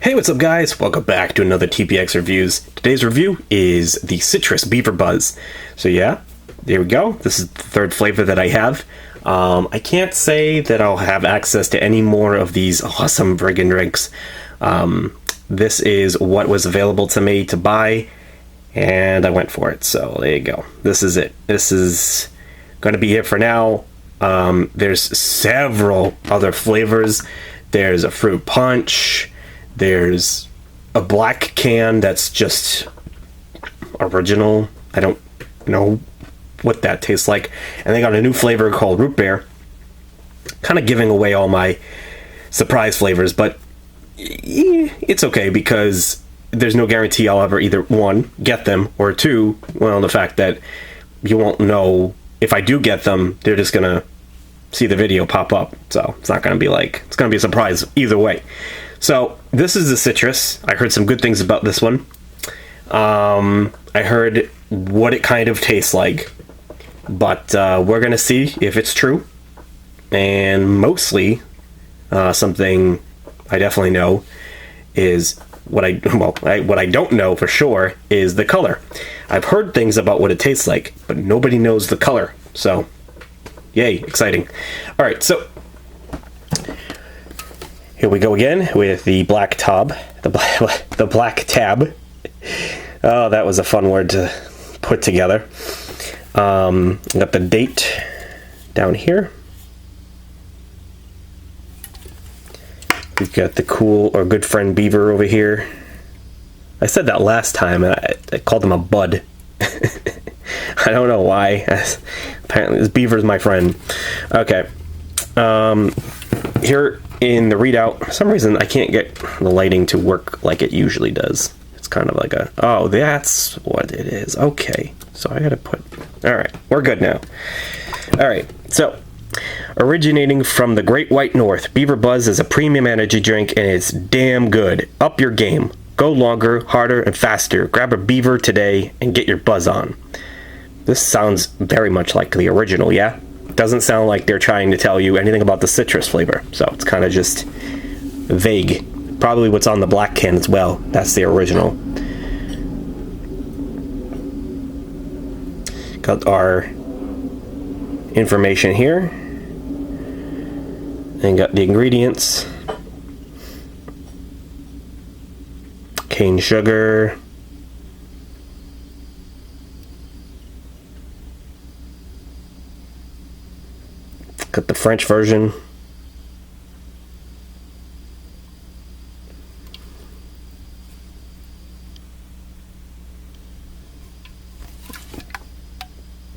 Hey, what's up guys? Welcome back to another TPX Reviews. Today's review is the Citrus Beaver Buzz. So yeah, there we go. This is the third flavor that I have. I can't say that I'll have access to any more of these awesome friggin' drinks. This is what was available to me to buy, and I went for it. So there you go. This is it. This is going to be it for now. There's several other flavors. There's a fruit punch. There's a black can that's just original. I don't know what that tastes like. And they got a new flavor called root beer. Kind of giving away all my surprise flavors, but it's okay because there's no guarantee I'll ever either one, get them, or two, well, the fact that you won't know if I do get them, they're just gonna see the video pop up. So it's not gonna be like, it's gonna be a surprise either way. So this is the Citrus. I heard some good things about this one. I heard what it kind of tastes like, but we're gonna see if it's true. And mostly, something I definitely know is what I don't know for sure is the color. I've heard things about what it tastes like, but nobody knows the color. So, yay, exciting! All right, so. Here we go again with the black tab. The black tab. Oh, that was a fun word to put together. Got the date down here. We've got the cool or good friend Beaver over here. I said that last time, and I called him a bud. I don't know why. Apparently, this Beaver's my friend. Okay. Here in the readout, for some reason I can't get the lighting to work like it usually does. It's kind of like a, oh, that's what it is. Okay, so I gotta put, all right, we're good now. All right, so originating from the Great White North, Beaver Buzz is a premium energy drink and it's damn good. Up your game. Go longer, harder, and faster. Grab a Beaver today and get your buzz on. This sounds very much like the original, yeah? Doesn't sound like they're trying to tell you anything about the citrus flavor, so it's kind of just vague. Probably what's on the black can as well. That's the original. Got our information here, and got the ingredients: cane sugar, got the French version,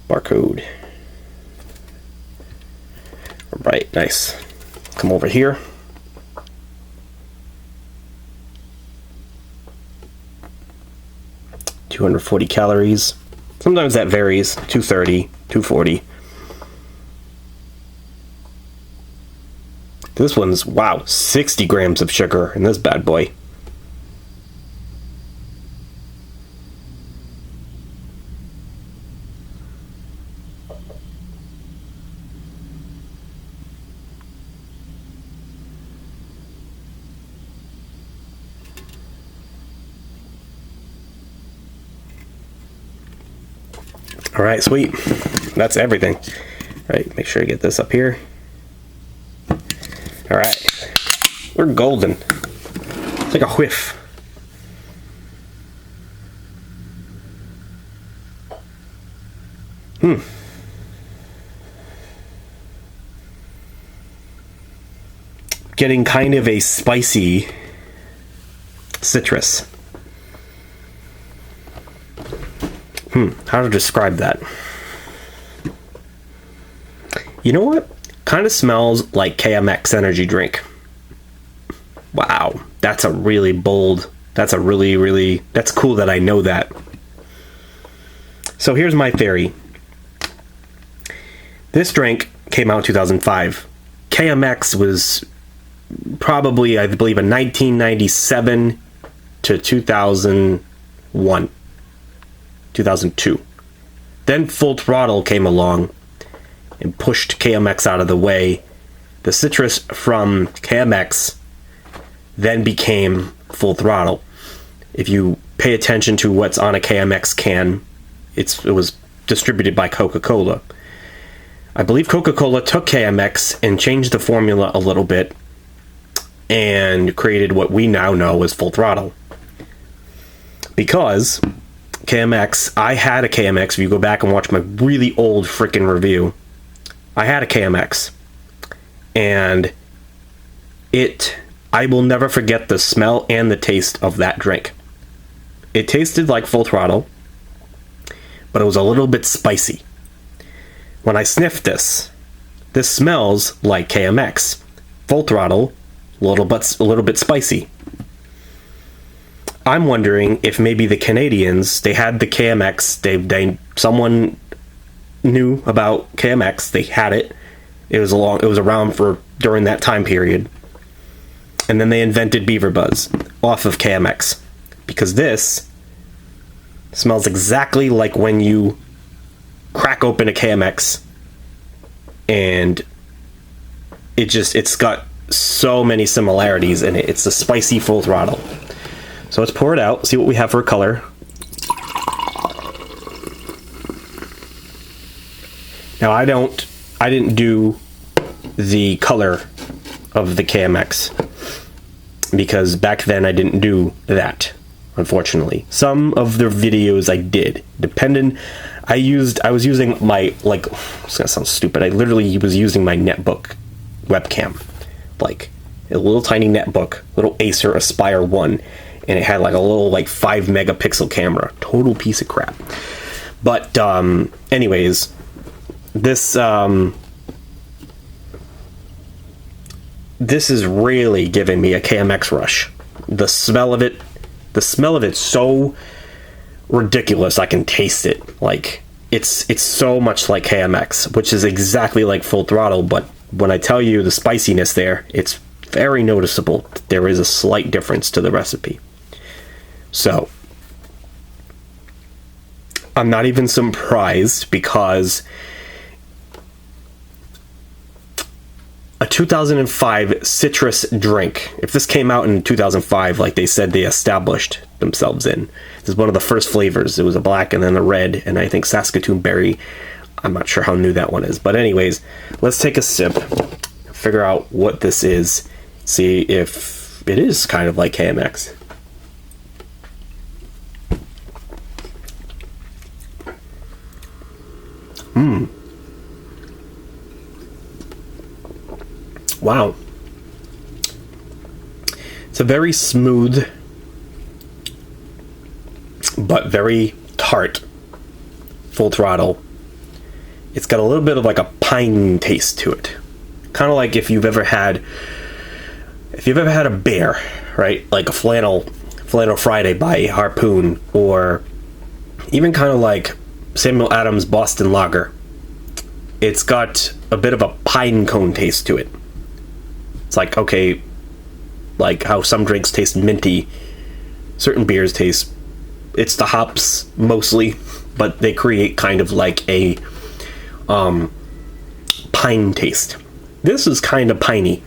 barcode. Right, nice. Come over here. $240 calories. Sometimes that varies. 230, 240. This one's, wow, 60 grams of sugar in this bad boy. All right, sweet. That's everything. All right, make sure I get this up here. All right, we're golden. It's like a whiff. Getting kind of a spicy citrus. How to describe that? You know what? Kind of smells like KMX energy drink. Wow, that's a really bold, that's a really, that's cool that I know that. So here's my theory. This drink came out in 2005. KMX was probably, I believe, a 1997 to 2001. 2002. Then Full Throttle came along and pushed KMX out of the way. The citrus from KMX then became Full Throttle. If you pay attention to what's on a KMX can, it was distributed by Coca-Cola. I believe Coca-Cola took KMX and changed the formula a little bit and created what we now know as Full Throttle. Because KMX, I had a KMX. If you go back and watch my really old freaking review, I had a KMX. And I will never forget the smell and the taste of that drink. It tasted like Full Throttle, but it was a little bit spicy. When I sniffed this smells like KMX. Full Throttle, a little bit spicy. I'm wondering if maybe the Canadians, they had the KMX, someone knew about KMX, they had it. It was around for during that time period. And then they invented Beaver Buzz off of KMX. Because this smells exactly like when you crack open a KMX, and it's got so many similarities in it. It's a spicy Full Throttle. So let's pour it out, see what we have for a color. Now I didn't do the color of the KMX because back then I didn't do that, unfortunately. Some of the videos I did, I was using my, like, it's gonna sound stupid, I literally was using my netbook webcam, like a little tiny netbook, little Acer Aspire 1, and it had like a little like 5 megapixel camera, total piece of crap. But anyways, this is really giving me a KMX rush. The smell of it's so ridiculous. I can taste it. Like it's so much like KMX, which is exactly like Full Throttle, but when I tell you the spiciness there, it's very noticeable. There is a slight difference to the recipe. So I'm not even surprised, because a 2005 citrus drink, if this came out in 2005 like they said they established themselves in, this is one of the first flavors. It was a black and then a red, and I think Saskatoon berry. I'm not sure how new that one is, but anyways, let's take a sip, figure out what this is, see if it is kind of like KMX. Wow. It's a very smooth but very tart Full Throttle. It's got a little bit of like a pine taste to it. Kind of like if you've ever had a bear, right? Like a Flannel Friday by Harpoon, or even kind of like Samuel Adams Boston Lager. It's got a bit of a pine cone taste to it. It's like, okay, like how some drinks taste minty, certain beers taste, it's the hops mostly, but they create kind of like a pine taste. This is kind of piney.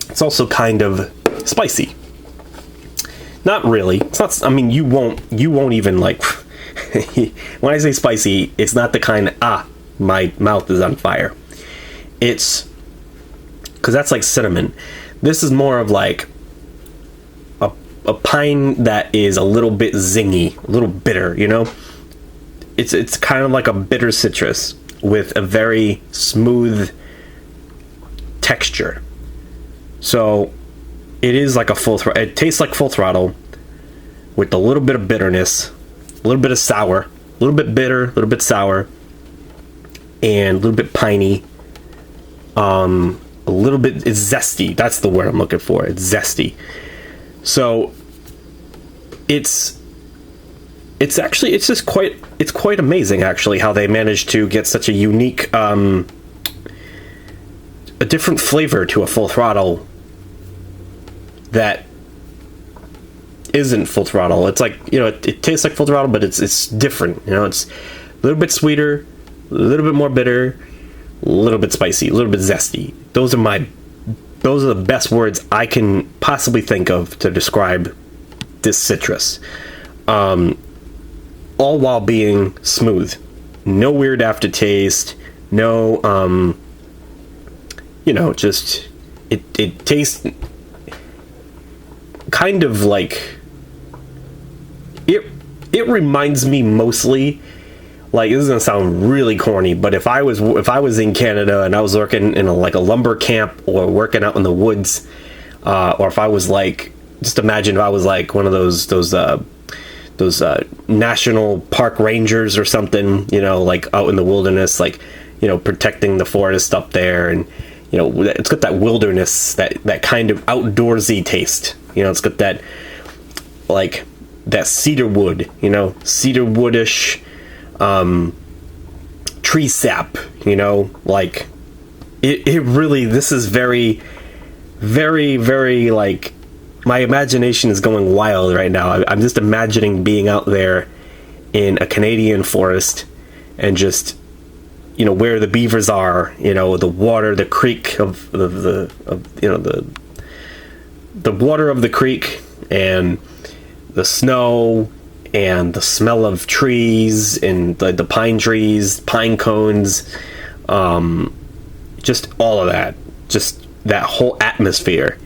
It's also kind of spicy. Not really. It's not. I mean, you won't even like. When I say spicy, it's not the kind of my mouth is on fire. It's because that's like cinnamon. This is more of like a pine that is a little bit zingy, a little bitter. You know, it's kind of like a bitter citrus with a very smooth texture. So it is like a full throttle. It tastes like Full Throttle with a little bit of bitterness, a little bit of sour, a little bit bitter, a little bit sour, and a little bit piney. A little bit, it's zesty. That's the word I'm looking for. It's zesty. So it's quite amazing actually how they managed to get such a unique, a different flavor to a Full Throttle that isn't Full Throttle. It's like, you know, it tastes like Full Throttle, but it's different. You know, it's a little bit sweeter, a little bit more bitter, a little bit spicy, a little bit zesty. Those are my those are the best words I can possibly think of to describe this citrus. All while being smooth. No weird aftertaste. No, just it tastes kind of like it reminds me mostly, like, this is gonna sound really corny, but if I was in Canada and I was working in a lumber camp or working out in the woods, or if I was like, just imagine if I was like one of those national park rangers or something, like out in the wilderness, like, protecting the forest up there, and it's got that wilderness, that kind of outdoorsy taste. It's got that, like, that cedar wood, cedar woodish, tree sap, like it really, this is very, very, very, like, my imagination is going wild right now. I'm just imagining being out there in a Canadian forest and just, where the beavers are, the water, the creek of the water of the creek, and the snow, and the smell of trees, and the pine trees, pine cones, just all of that, just that whole atmosphere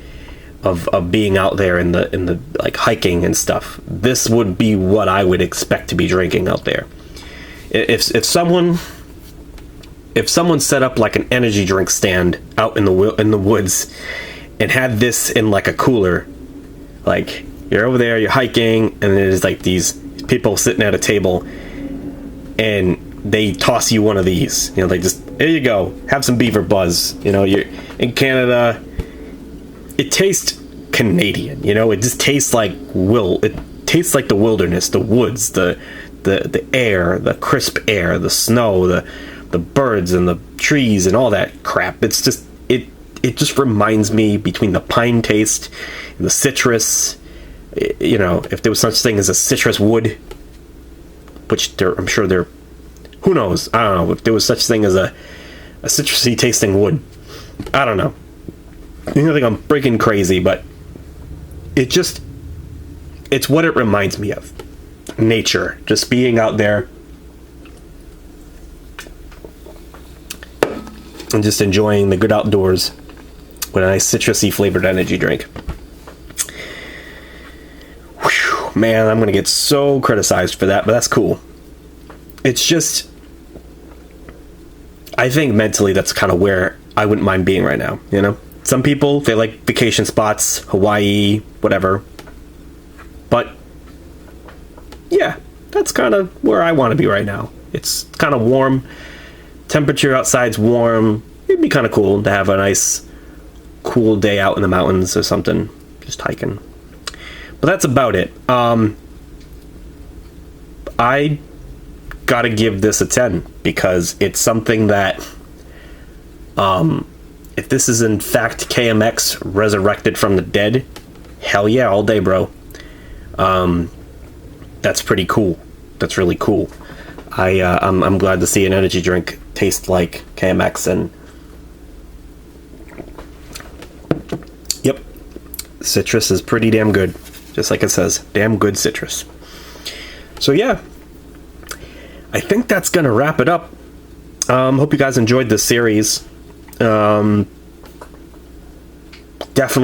of being out there in the like hiking and stuff. This would be what I would expect to be drinking out there. If someone set up like an energy drink stand out in the woods and had this in like a cooler, like, you're over there, you're hiking, and there's like these people sitting at a table, and they toss you one of these. They just, here you go, have some Beaver Buzz. You're in Canada. It tastes Canadian. It just tastes like it tastes like the wilderness, the woods, the air, the crisp air, the snow, the birds and the trees and all that crap. It's just it just reminds me, between the pine taste and the citrus. If there was such thing as a citrus wood, which I'm sure there, who knows? I don't know if there was such thing as a citrusy tasting wood. I don't know. I think I'm freaking crazy, but it's what it reminds me of. Nature, just being out there and just enjoying the good outdoors with a nice citrusy flavored energy drink. Man, I'm gonna get so criticized for that, but that's cool. It's just, I think mentally that's kind of where I wouldn't mind being right now. Some people, they like vacation spots, Hawaii, whatever, but yeah, that's kind of where I want to be right now. It's kind of warm, temperature outside's warm. It'd be kind of cool to have a nice cool day out in the mountains or something, just hiking. But that's about it. I gotta give this a 10 because it's something that, if this is in fact KMX resurrected from the dead, hell yeah, all day, bro. That's pretty cool. That's really cool. I'm glad to see an energy drink taste like KMX, and yep, citrus is pretty damn good. Just like it says, damn good citrus. So yeah, I think that's gonna wrap it up. Hope you guys enjoyed this series. Definitely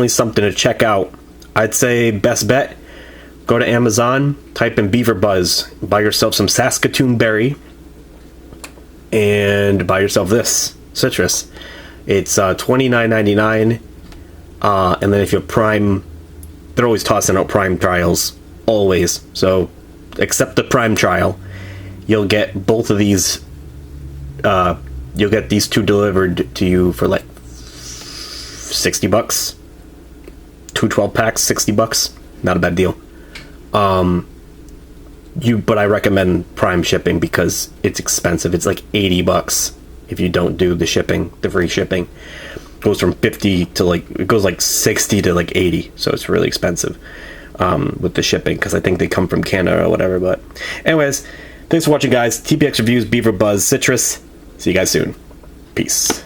something to check out. I'd say best bet, go to Amazon, type in Beaver Buzz, buy yourself some Saskatoon berry, and buy yourself this citrus. It's $29.99, and then if you're Prime, they're always tossing out Prime trials, always. So accept the Prime trial. You'll get both of these. You'll get these two delivered to you for like $60. 2 12-packs, $60. Not a bad deal. But I recommend Prime shipping because it's expensive. It's like $80 if you don't do the shipping, the free shipping. It goes from 50 to it goes like 60 to like 80, so it's really expensive with the shipping because I think they come from Canada or whatever. But anyways, thanks for watching, guys. TPX Reviews, Beaver Buzz, Citrus. See you guys soon. Peace.